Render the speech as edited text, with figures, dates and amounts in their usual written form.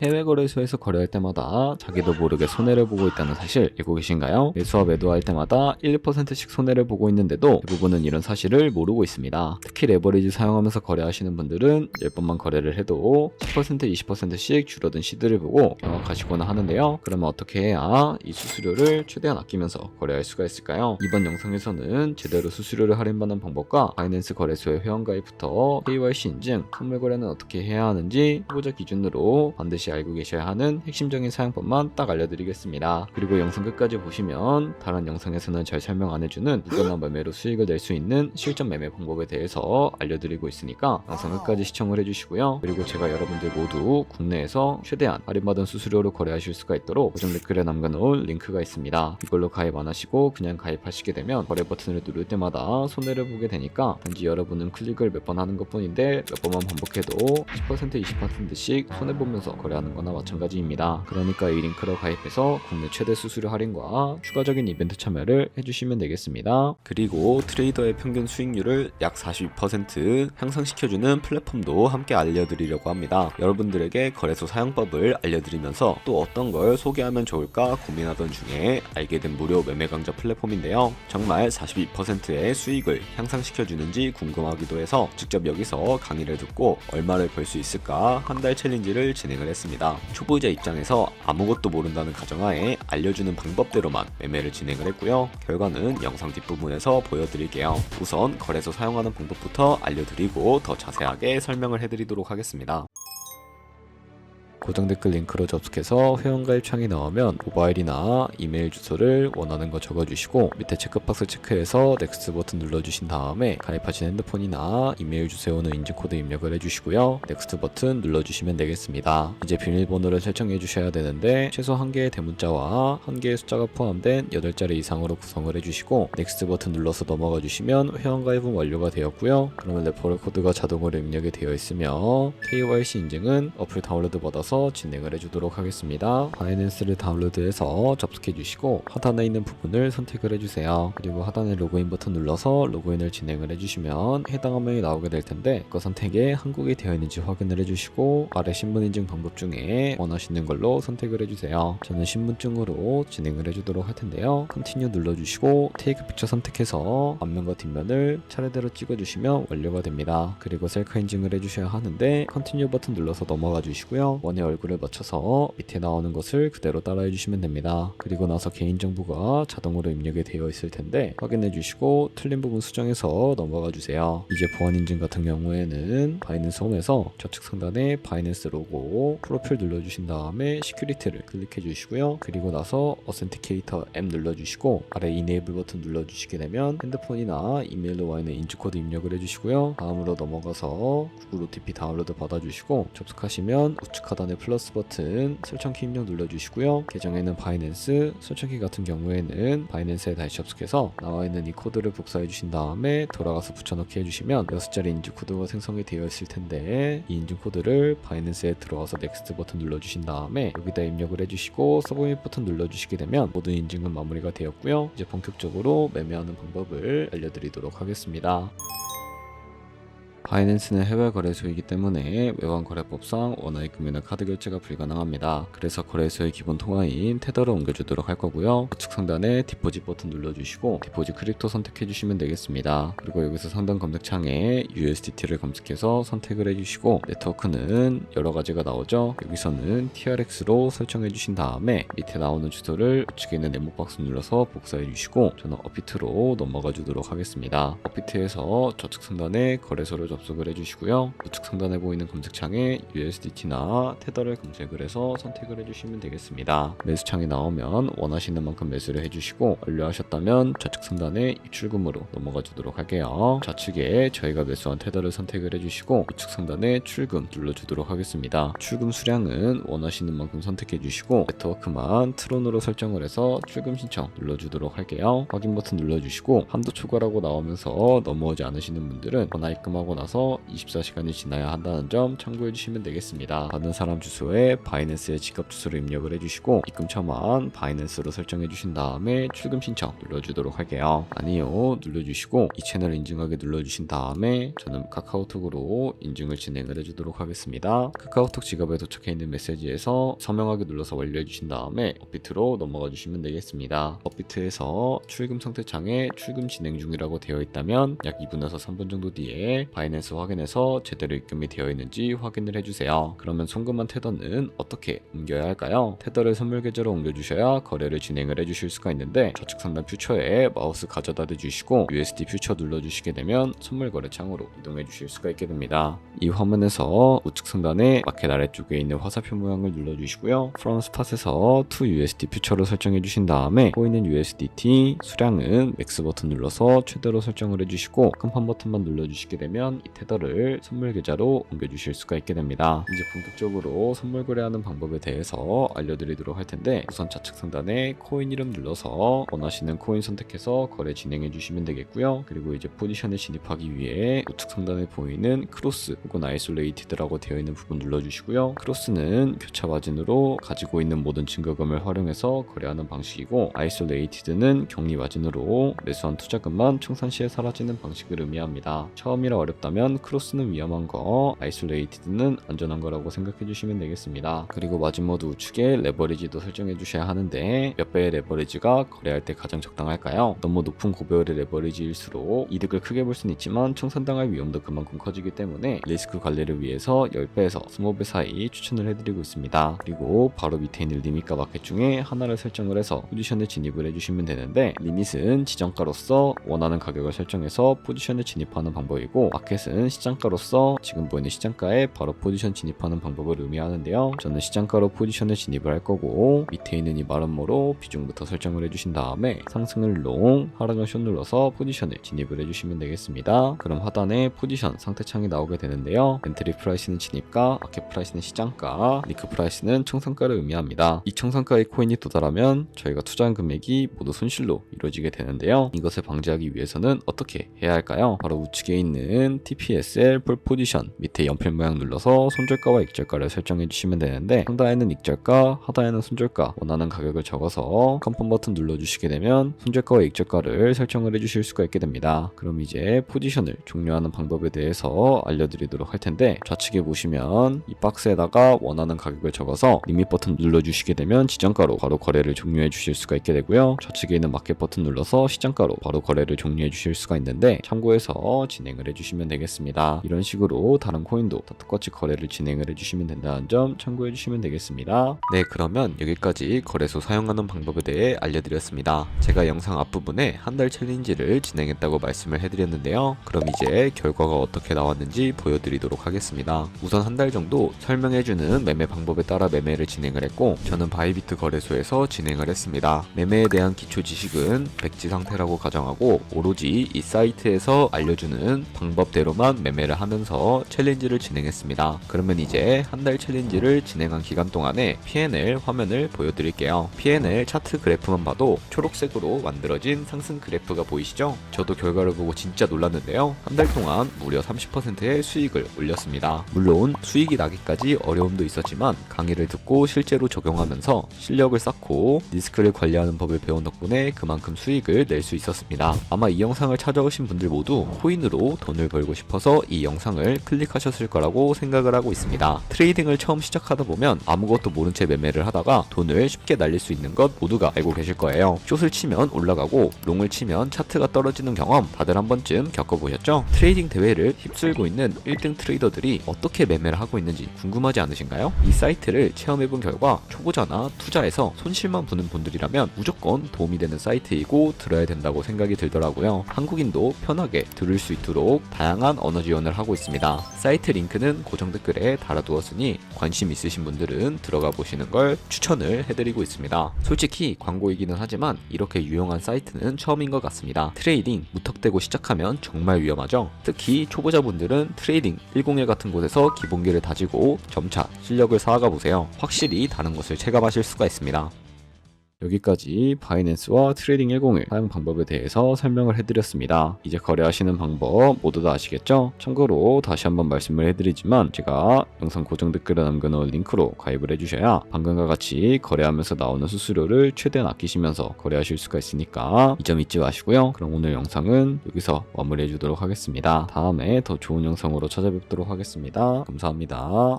해외 거래소에서 거래할 때마다 자기도 모르게 손해를 보고 있다는 사실 알고 계신가요? 매수와 매도할 때마다 1%씩 손해를 보고 있는데도 대부분은 이런 사실을 모르고 있습니다. 특히 레버리지 사용하면서 거래하시는 분들은 10번만 거래를 해도 10% 20%씩 줄어든 시드를 보고 경악하시거나 하는데요. 그러면 어떻게 해야 이 수수료를 최대한 아끼면서 거래할 수가 있을까요? 이번 영상에서는 제대로 수수료를 할인받는 방법과 바이낸스 거래소의 회원가입부터 KYC 인증, 선물 거래는 어떻게 해야 하는지 후보자 기준으로 반드시 알고 계셔야 하는 핵심적인 사용법만 딱 알려드리겠습니다. 그리고 영상 끝까지 보시면 다른 영상에서는 잘 설명 안 해주는 무관한 매매로 수익을 낼 수 있는 실전 매매 방법에 대해서 알려드리고 있으니까 영상 끝까지 시청을 해주시고요. 그리고 제가 여러분들 모두 국내에서 최대한 할인받은 수수료로 거래하실 수가 있도록 고정 댓글에 남겨놓을 링크가 있습니다. 이걸로 가입 안 하시고 그냥 가입하시게 되면 거래 버튼을 누를 때마다 손해를 보게 되니까 단지 여러분은 클릭을 몇 번 하는 것 뿐인데 몇 번만 반복해도 10% 20%씩 손해보면서 거래하는 거나 마찬가지입니다. 그러니까 이 링크로 가입해서 국내 최대 수수료 할인과 추가적인 이벤트 참여를 해주시면 되겠습니다. 그리고 트레이더의 평균 수익률을 약 42% 향상시켜주는 플랫폼도 함께 알려드리려고 합니다. 여러분들에게 거래소 사용법을 알려드리면서 또 어떤 걸 소개하면 좋을까 고민하던 중에 알게 된 무료 매매 강좌 플랫폼인데요. 정말 42%의 수익을 향상시켜주는지 궁금하기도 해서 직접 여기서 강의를 듣고 얼마를 벌 수 있을까 한 달 챌린지를 진행을 했습니다. 초보자 입장에서 아무것도 모른다는 가정하에 알려주는 방법대로만 매매를 진행을 했고요. 결과는 영상 뒷부분에서 보여드릴게요. 우선 거래소 사용하는 방법부터 알려드리고 더 자세하게 설명을 해드리도록 하겠습니다. 고정 댓글 링크로 접속해서 회원가입 창이 나오면 모바일이나 이메일 주소를 원하는 거 적어주시고 밑에 체크박스 체크해서 넥스트 버튼 눌러주신 다음에 가입하신 핸드폰이나 이메일 주소에 오는 인증코드 입력을 해주시고요. 넥스트 버튼 눌러주시면 되겠습니다. 이제 비밀번호를 설정해 주셔야 되는데 최소 1개의 대문자와 1개의 숫자가 포함된 8자리 이상으로 구성을 해주시고 넥스트 버튼 눌러서 넘어가 주시면 회원가입은 완료가 되었고요. 그러면 레퍼럴 코드가 자동으로 입력이 되어 있으며 KYC 인증은 어플 다운로드 받아서 진행을 해주도록 하겠습니다. 바이낸스를 다운로드해서 접속해 주시고 하단에 있는 부분을 선택을 해주세요. 그리고 하단에 로그인 버튼 눌러서 로그인을 진행을 해주시면 해당 화면이 나오게 될 텐데 그 선택에 한국이 되어 있는지 확인을 해주시고 아래 신분 인증 방법 중에 원하시는 걸로 선택을 해주세요. 저는 신분증으로 진행을 해주도록 할 텐데요. 컨티뉴 눌러주시고 테이크 픽처 선택해서 앞면과 뒷면을 차례대로 찍어주시면 완료가 됩니다. 그리고 셀카 인증을 해주셔야 하는데 컨티뉴 버튼 눌러서 넘어가 주시고요. 원의 얼굴을 맞춰서 밑에 나오는 것을 그대로 따라해 주시면 됩니다. 그리고 나서 개인정보가 자동으로 입력이 되어 있을 텐데 확인해 주시고 틀린 부분 수정해서 넘어가 주세요. 이제 보안 인증 같은 경우에는 바이낸스 홈에서 좌측 상단에 바이낸스 로고 프로필 눌러주신 다음에 시큐리티를 클릭해 주시고요. 그리고 나서 어센티케이터 앱 눌러주시고 아래 이네이블 버튼 눌러주시게 되면 핸드폰이나 이메일로 와 있는 인증코드 입력을 해주시고요. 다음으로 넘어가서 구글 OTP 다운로드 받아주시고 접속하시면 우측 하단에 플러스 버튼 설정키 입력 눌러주시고요. 계정에는 바이낸스, 설정키 같은 경우에는 바이낸스에 다시 접속해서 나와 있는 이 코드를 복사해 주신 다음에 돌아가서 붙여넣기 해주시면 6자리 인증 코드가 생성이 되어 있을 텐데 이 인증 코드를 바이낸스에 들어와서 넥스트 버튼 눌러주신 다음에 여기다 입력을 해주시고 서브밋 버튼 눌러주시게 되면 모든 인증은 마무리가 되었고요. 이제 본격적으로 매매하는 방법을 알려드리도록 하겠습니다. 바이낸스는 해외 거래소이기 때문에 외환 거래법상 원화의 금이나 카드 결제가 불가능합니다. 그래서 거래소의 기본 통화인 테더로 옮겨주도록 할 거고요. 우측 상단에 디포짓 버튼 눌러주시고 디포짓 크립토 선택해주시면 되겠습니다. 그리고 여기서 상단 검색창에 USDT를 검색해서 선택을 해주시고 네트워크는 여러 가지가 나오죠. 여기서는 TRX로 설정해주신 다음에 밑에 나오는 주소를 우측에 있는 네모 박스 눌러서 복사해주시고 저는 업비트로 넘어가 주도록 하겠습니다. 업비트에서 좌측 상단에 거래소를 접속을 해주시고요. 우측 상단에 보이는 검색창에 USDT나 테더를 검색을 해서 선택을 해주시면 되겠습니다. 매수창이 나오면 원하시는 만큼 매수를 해주시고 완료하셨다면 좌측 상단에 입출금으로 넘어가 주도록 할게요. 좌측에 저희가 매수한 테더를 선택을 해주시고 우측 상단에 출금 눌러주도록 하겠습니다. 출금 수량은 원하시는 만큼 선택해 주시고 네트워크만 트론으로 설정을 해서 출금 신청 눌러주도록 할게요. 확인 버튼 눌러주시고 한도 초과라고 나오면서 넘어오지 않으시는 분들은 전화 입금하고 나서 나서 24시간이 지나야 한다는 점 참고해 주시면 되겠습니다. 받은 사람 주소에 바이낸스의 지갑 주소를 입력을 해주시고 입금 처만 바이낸스로 설정해 주신 다음에 출금 신청 눌러주도록 할게요. 아니요 눌러주시고 이 채널 인증하게 눌러주신 다음에 저는 카카오톡으로 인증을 진행을 해주도록 하겠습니다. 카카오톡 지갑에 도착해 있는 메시지에서 서명하게 눌러서 완료해 주신 다음에 업비트로 넘어가 주시면 되겠습니다. 업비트에서 출금 상태창에 출금 진행 중이라고 되어 있다면 약 2분에서 3분 정도 뒤에 바이낸스 확인해서 제대로 입금이 되어 있는지 확인을 해주세요. 그러면 송금한 테더는 어떻게 옮겨야 할까요? 테더를 선물 계좌로 옮겨주셔야 거래를 진행을 해주실 수가 있는데 좌측 상단 퓨처에 마우스 가져다 대주시고 USD 퓨처 눌러주시게 되면 선물 거래창으로 이동해 주실 수가 있게 됩니다. 이 화면에서 우측 상단에 마켓 아래쪽에 있는 화살표 모양을 눌러주시고요. From Spot에서 to USD 퓨처를 설정해 주신 다음에 보이는 USDT 수량은 맥스 버튼 눌러서 최대로 설정을 해주시고 컴판 버튼만 눌러주시게 되면 이 테더를 선물 계좌로 옮겨주실 수가 있게 됩니다. 이제 본격적으로 선물 거래하는 방법에 대해서 알려드리도록 할 텐데 우선 좌측 상단에 코인 이름 눌러서 원하시는 코인 선택해서 거래 진행해 주시면 되겠고요. 그리고 이제 포지션에 진입하기 위해 우측 상단에 보이는 크로스 혹은 아이솔레이티드라고 되어 있는 부분 눌러주시고요. 크로스는 교차 마진으로 가지고 있는 모든 증거금을 활용해서 거래하는 방식이고 아이솔레이티드는 격리 마진으로 매수한 투자금만 청산 시에 사라지는 방식을 의미합니다. 처음이라 어렵다면 크로스는 위험한 거, 아이솔레이티드는 안전한 거라고 생각해 주시면 되겠습니다. 그리고 마진 모드 우측에 레버리지도 설정해 주셔야 하는데 몇 배의 레버리지가 거래할 때 가장 적당할까요? 너무 높은 고배율의 레버리지일수록 이득을 크게 볼 수는 있지만 청산당할 위험도 그만큼 커지기 때문에 리스크 관리를 위해서 10배에서 20배 사이 추천을 해드리고 있습니다. 그리고 바로 밑에 있는 리밋과 마켓 중에 하나를 설정을 해서 포지션에 진입을 해주시면 되는데 리밋은 지정가로서 원하는 가격을 설정해서 포지션에 진입하는 방법이고 마켓은 시장가로서 지금 보이는 시장가에 바로 포지션 진입하는 방법을 의미하는데요. 저는 시장가로 포지션에 진입을 할 거고 밑에 있는 이 마름모로 비중부터 설정을 해주신 다음에 상승을 롱, 하락을 숏 눌러서 포지션에 진입을 해주시면 되겠습니다. 그럼 하단에 포지션 상태창이 나오게 되는데요. 엔트리 프라이스는 진입가, 마켓 프라이스는 시장가, 리크 프라이스는 청산가를 의미합니다. 이 청산가의 코인이 도달하면 저희가 투자한 금액이 모두 손실로 이루어지게 되는데요. 이것을 방지하기 위해서는 어떻게 해야 할까요? 바로 우측에 있는 TPSL 풀 포지션 밑에 연필 모양 눌러서 손절가와 익절가를 설정해 주시면 되는데 상단에는 익절가, 하단에는 손절가 원하는 가격을 적어서 컨펌 버튼 눌러주시게 되면 손절가와 익절가를 설정을 해주실 수가 있게 됩니다. 그럼 이제 포지션을 종료하는 방법에 대해서 알려드리도록 할 텐데 좌측에 보시면 이 박스에다가 원하는 가격을 적어서 리밋 버튼 눌러주시게 되면 지정가로 바로 거래를 종료해 주실 수가 있게 되고요. 좌측에 있는 마켓 버튼 눌러서 시장가로 바로 거래를 종료해 주실 수가 있는데 참고해서 진행을 해주시면 되겠습니다. 이런 식으로 다른 코인도 다 똑같이 거래를 진행을 해주시면 된다는 점 참고해 주시면 되겠습니다. 네, 그러면 여기까지 거래소 사용하는 방법에 대해 알려드렸습니다. 제가 영상 앞부분에 한 달 챌린지를 진행했다고 말씀을 해드렸는데요. 그럼 이제 결과가 어떻게 나왔는지 보여드리도록 하겠습니다. 우선 한 달 정도 설명해주는 매매 방법에 따라 매매를 진행을 했고 저는 바이비트 거래소에서 진행을 했습니다. 매매에 대한 기초 지식은 백지 상태라고 가정하고 오로지 이 사이트에서 알려주는 방법대로만 매매를 하면서 챌린지를 진행했습니다. 그러면 이제 한 달 챌린지를 진행한 기간 동안에 P&L 화면을 보여드릴게요. P&L 차트 그래프만 봐도 초록색으로 만들어진 상승 그래프가 보이시죠? 저도 결과를 보고 진짜 놀랐는데요. 한 달 동안 무려 30%의 수익을 올렸습니다. 물론 수익이 나기까지 어려움도 있었지만 강의를 듣고 실제로 적용하면서 실력을 쌓고 리스크를 관리하는 법을 배운 덕분에 그만큼 수익을 낼 수 있었습니다. 아마 이 영상을 찾아오신 분들 모두 코인으로 돈을 벌고 싶어서 이 영상을 클릭하셨을 거라고 생각을 하고 있습니다. 트레이딩을 처음 시작하다 보면 아무것도 모른 채 매매를 하다가 돈을 쉽게 날릴 수 있는 것 모두가 알고 계실 거예요. 숏을 치면 올라가고 롱을 치면 차트가 떨어지는 경험 다들 한 번쯤 겪어보셨죠? 트레이딩 대회를 휩쓸고 있는 1등 트레이더들이 어떻게 매매를 하고 있는지 궁금하지 않으신가요? 이 사이트를 체험해본 결과 초보자나 투자에서 손실만 보는 분들이라면 무조건 도움이 되는 사이트이고 들어야 된다고 생각이 들더라고요. 한국인도 편하게 들을 수 있도록 다양한 언어 지원을 하고 있습니다. 사이트 링크는 고정 댓글에 달아두었으니 관심 있으신 분들은 들어가 보시는 걸 추천을 해드리고 있습니다. 솔직히 광고이기는 하지만 이렇게 유용한 사이트는 처음인 것 같습니다. 트레이딩 무턱대고 시작하면 정말 위험하죠. 특히 초보자분들은 트레이딩 101 같은 곳에서 기본기를 다지고 점차 실력을 쌓아가 보세요. 확실히 다른 것을 체감하실 수가 있습니다. 여기까지 바이낸스와 트레이딩 101 사용 방법에 대해서 설명을 해드렸습니다. 이제 거래하시는 방법 모두 다 아시겠죠? 참고로 다시 한번 말씀을 해드리지만 제가 영상 고정 댓글에 남겨놓은 링크로 가입을 해주셔야 방금과 같이 거래하면서 나오는 수수료를 최대한 아끼시면서 거래하실 수가 있으니까 이 점 잊지 마시고요. 그럼 오늘 영상은 여기서 마무리해 주도록 하겠습니다. 다음에 더 좋은 영상으로 찾아뵙도록 하겠습니다. 감사합니다.